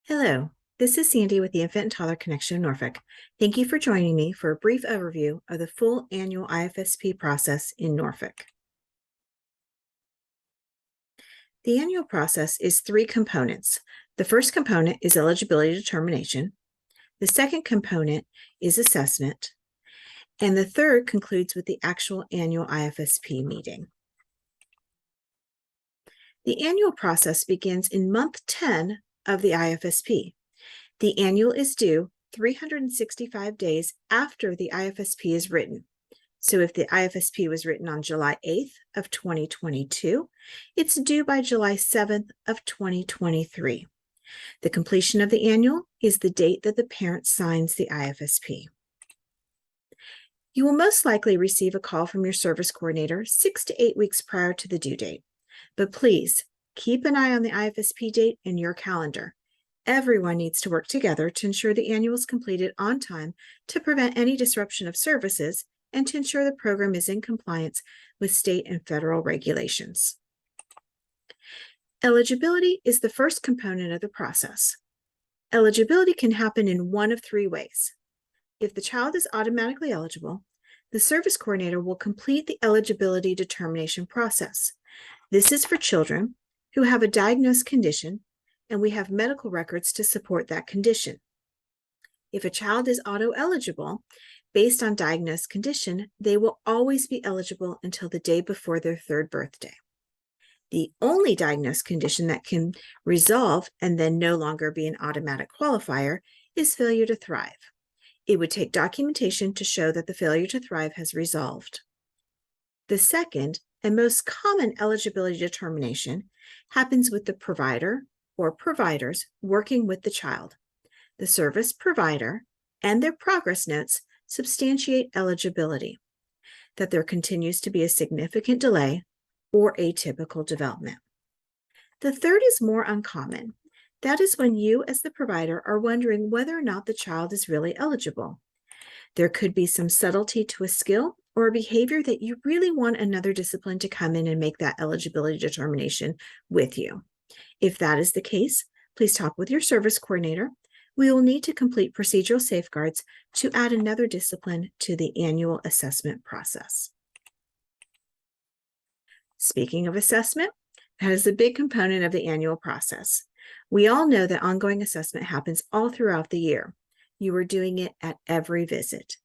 Hello, this is Sandy with the Infant and Toddler Connection in Norfolk. Thank you for joining me for a brief overview of the full annual IFSP process in Norfolk. The annual process is three components. The first component is eligibility determination. The second component is assessment. And the third concludes with the actual annual IFSP meeting. The annual process begins in month 10 of the IFSP. The annual is due 365 days after the IFSP is written. So if the IFSP was written on July 8th of 2022, it's due by July 7th of 2023. The completion of the annual is the date that the parent signs the IFSP. You will most likely receive a call from your service coordinator 6 to 8 weeks prior to the due date. But please keep an eye on the IFSP date in your calendar. Everyone needs to work together to ensure the annual is completed on time to prevent any disruption of services and to ensure the program is in compliance with state and federal regulations. Eligibility is the first component of the process. Eligibility can happen in one of three ways. If the child is automatically eligible, the service coordinator will complete the eligibility determination process. This is for children who have a diagnosed condition, and we have medical records to support that condition. If a child is auto-eligible, based on diagnosed condition, they will always be eligible until the day before their third birthday. The only diagnosed condition that can resolve and then no longer be an automatic qualifier is failure to thrive. It would take documentation to show that the failure to thrive has resolved. The second and most common eligibility determination happens with the provider or providers working with the child. The service provider and their progress notes substantiate eligibility, that there continues to be a significant delay or atypical development. The third is more uncommon. That is when you as the provider are wondering whether or not the child is really eligible. There could be some subtlety to a skill or a behavior that you really want another discipline to come in and make that eligibility determination with you. If that is the case, please talk with your service coordinator. We will need to complete procedural safeguards to add another discipline to the annual assessment process. Speaking of assessment, that is a big component of the annual process. We all know that ongoing assessment happens all throughout the year. You are doing it at every visit.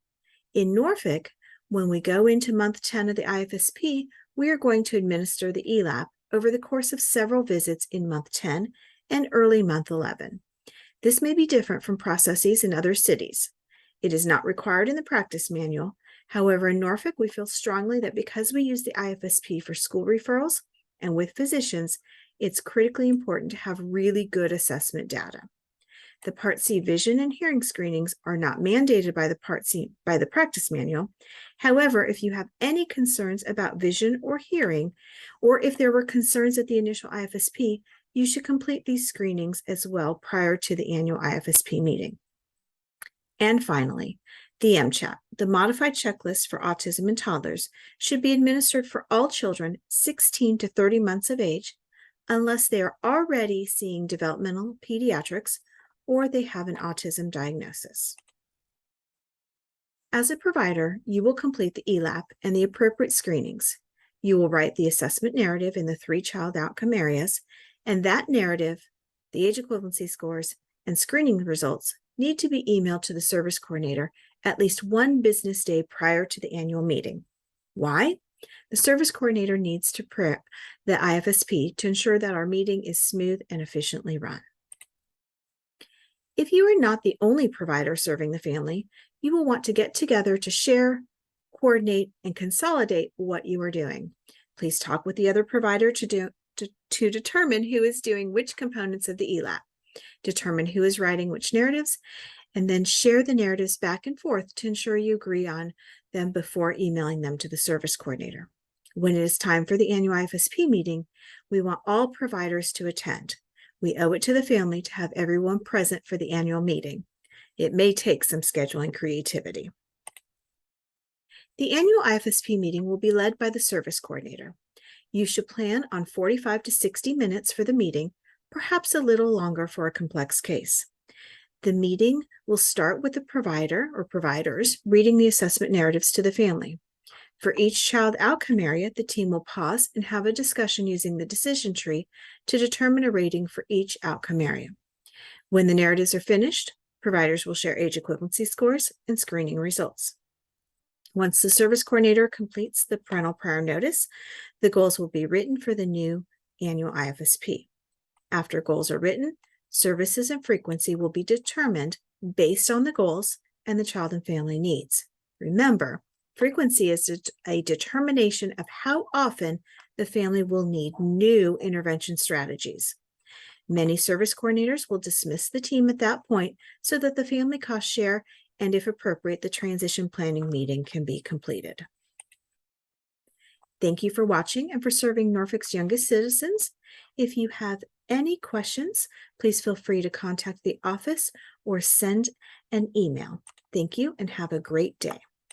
In Norfolk, when we go into month 10 of the IFSP, we are going to administer the ELAP over the course of several visits in month 10 and early month 11. This may be different from processes in other cities. It is not required in the practice manual. However, in Norfolk, we feel strongly that because we use the IFSP for school referrals and with physicians, it's critically important to have really good assessment data. The Part C vision and hearing screenings are not mandated by the practice manual. However, if you have any concerns about vision or hearing, or if there were concerns at the initial IFSP, you should complete these screenings as well prior to the annual IFSP meeting. And finally, the MCHAP, the modified checklist for autism in toddlers, should be administered for all children 16 to 30 months of age, unless they are already seeing developmental pediatrics or they have an autism diagnosis. As a provider, you will complete the ELAP and the appropriate screenings. You will write the assessment narrative in the 3 child outcome areas, and that narrative, the age equivalency scores, and screening results need to be emailed to the service coordinator at least 1 business day prior to the annual meeting. Why? The service coordinator needs to prep the IFSP to ensure that our meeting is smooth and efficiently run. If you are not the only provider serving the family, you will want to get together to share, coordinate, and consolidate what you are doing. Please talk with the other provider to determine who is doing which components of the ELAP, determine who is writing which narratives, and then share the narratives back and forth to ensure you agree on them before emailing them to the service coordinator. When it is time for the annual IFSP meeting, we want all providers to attend. We owe it to the family to have everyone present for the annual meeting. It may take some scheduling creativity. The annual IFSP meeting will be led by the service coordinator. You should plan on 45 to 60 minutes for the meeting, perhaps a little longer for a complex case. The meeting will start with the provider or providers reading the assessment narratives to the family. For each child outcome area, the team will pause and have a discussion using the decision tree to determine a rating for each outcome area. When the narratives are finished, providers will share age equivalency scores and screening results. Once the service coordinator completes the parental prior notice, the goals will be written for the new annual IFSP. After goals are written, services and frequency will be determined based on the goals and the child and family needs. Remember, frequency is a determination of how often the family will need new intervention strategies. Many service coordinators will dismiss the team at that point so that the family cost share and, if appropriate, the transition planning meeting can be completed. Thank you for watching and for serving Norfolk's youngest citizens. If you have any questions, please feel free to contact the office or send an email. Thank you and have a great day.